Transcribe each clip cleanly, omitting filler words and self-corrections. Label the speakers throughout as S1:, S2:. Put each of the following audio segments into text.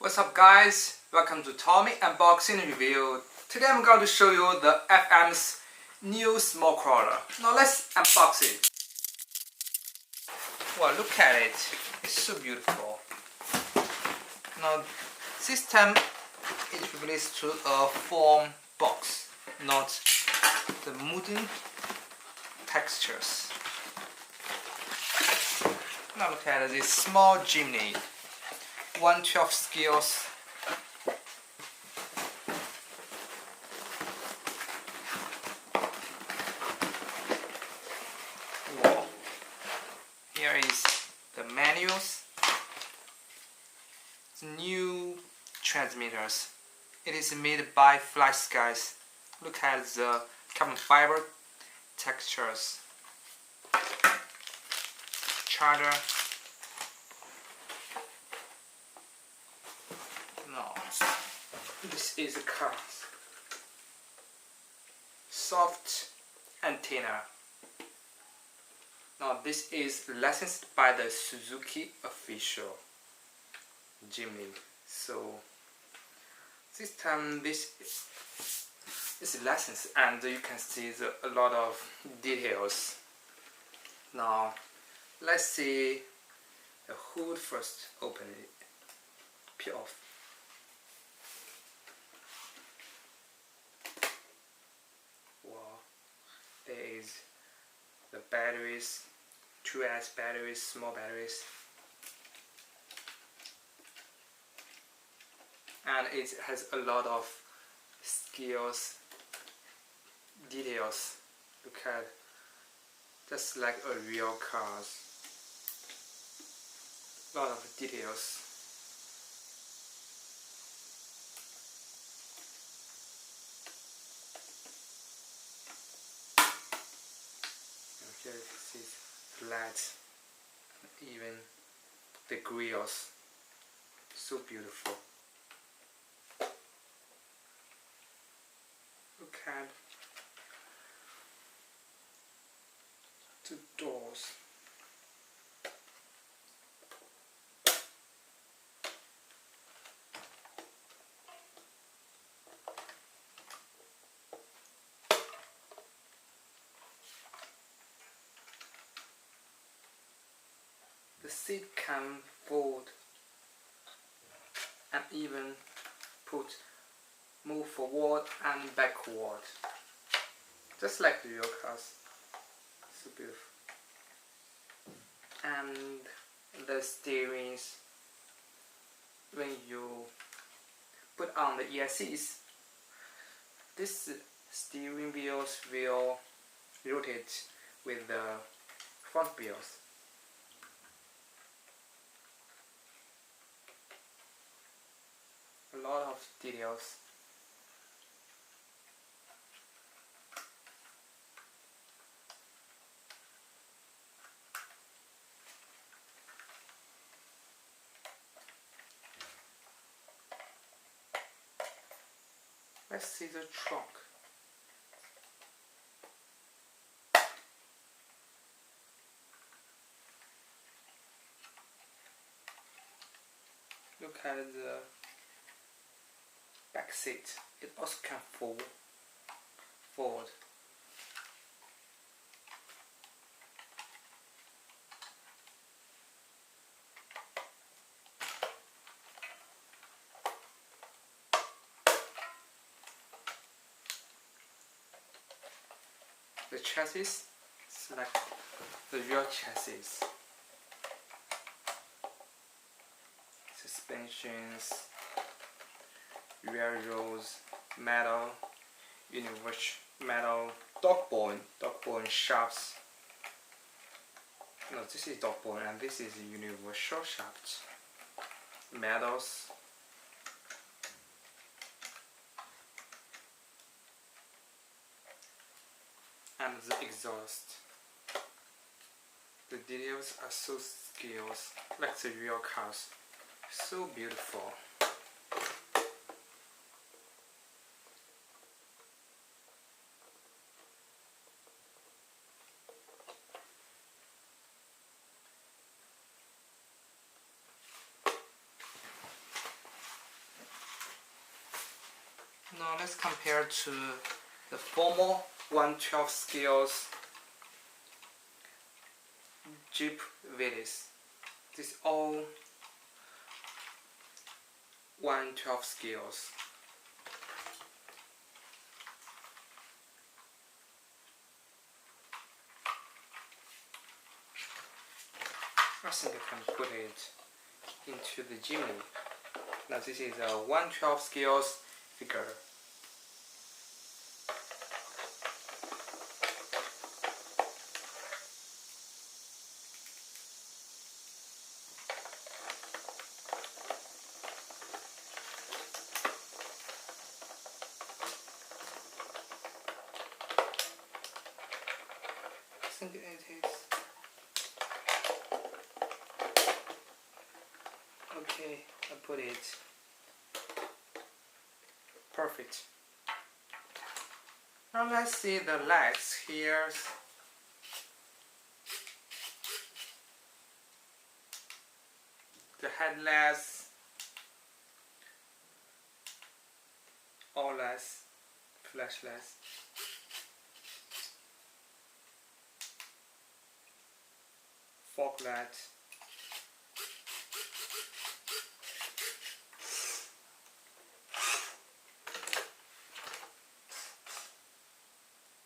S1: What's up guys, welcome to Tommy Unboxing Review. Today I'm going to show you the FM's new small crawler. Now let's unbox it. Well, look at it, it's so beautiful. Now this time it's released to a foam box, not the wooden textures. Now look at this small Jimny. 112 scales. Whoa. Here is the manuals. The new transmitters. It is made by Fly Skies. Look at the carbon fiber textures. Charger. No, this is a car. Soft antenna. Now this is licensed by the Suzuki official Jimny. So this time this is licensed and you can see a lot of details. Now let's see the hood first. Open it. Peel off. There is the batteries, 2S batteries, small batteries, and it has a lot of skills, details. Look at, just like a real car. Lot of details. Here this is flat, even the grills, so beautiful. Look at the doors. The seat can fold and even move forward and backward, just like the real cars. So beautiful. And the steerings, when you put on the ESCs, this steering wheels will rotate with the front wheels. A lot of details. Let's see the trunk. Look at the back seat. It also can fold forward. The chassis is like the real chassis. Suspensions, rear rows, metal, universal metal, dog bone shafts. No, this is dog bone and this is universal shaft. Metals. And the exhaust. The details are so skilled, like the real cars. So beautiful. Now let's compare to the formal 112 scales Jeep willys. This is all 112 scales. I think I can put it into the Jimny. Now this is a 112 scales figure. I think it is. Okay, I put it. Perfect. Now let's see the lights here. The headlights, all lights, flashlights. Fog light.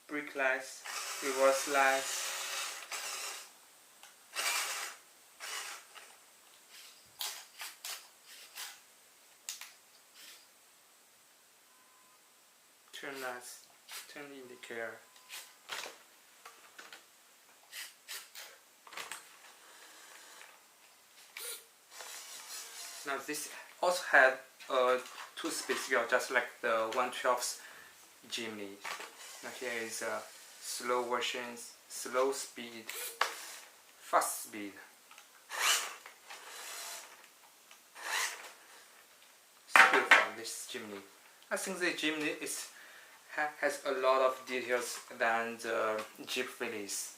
S1: Brake lights, reverse lights. Turn lights, turn indicator. Now this also had two speed scale, just like the 112's Jimny. Now here is slow versions, slow speed, fast speed. It's beautiful, this Jimny. I think the Jimny has a lot of details than the Jeep willys.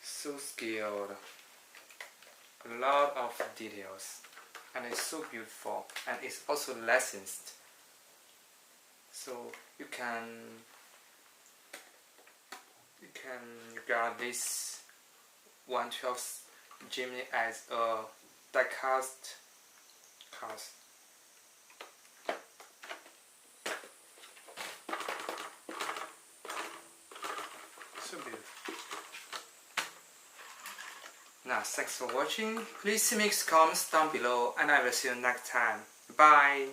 S1: So scaled, a lot of details, and it's so beautiful, and it's also licensed. So you can regard this 112 Jimny as a die-cast cast. So beautiful. Now thanks for watching. Please make comments down below, and I will see you next time. Bye.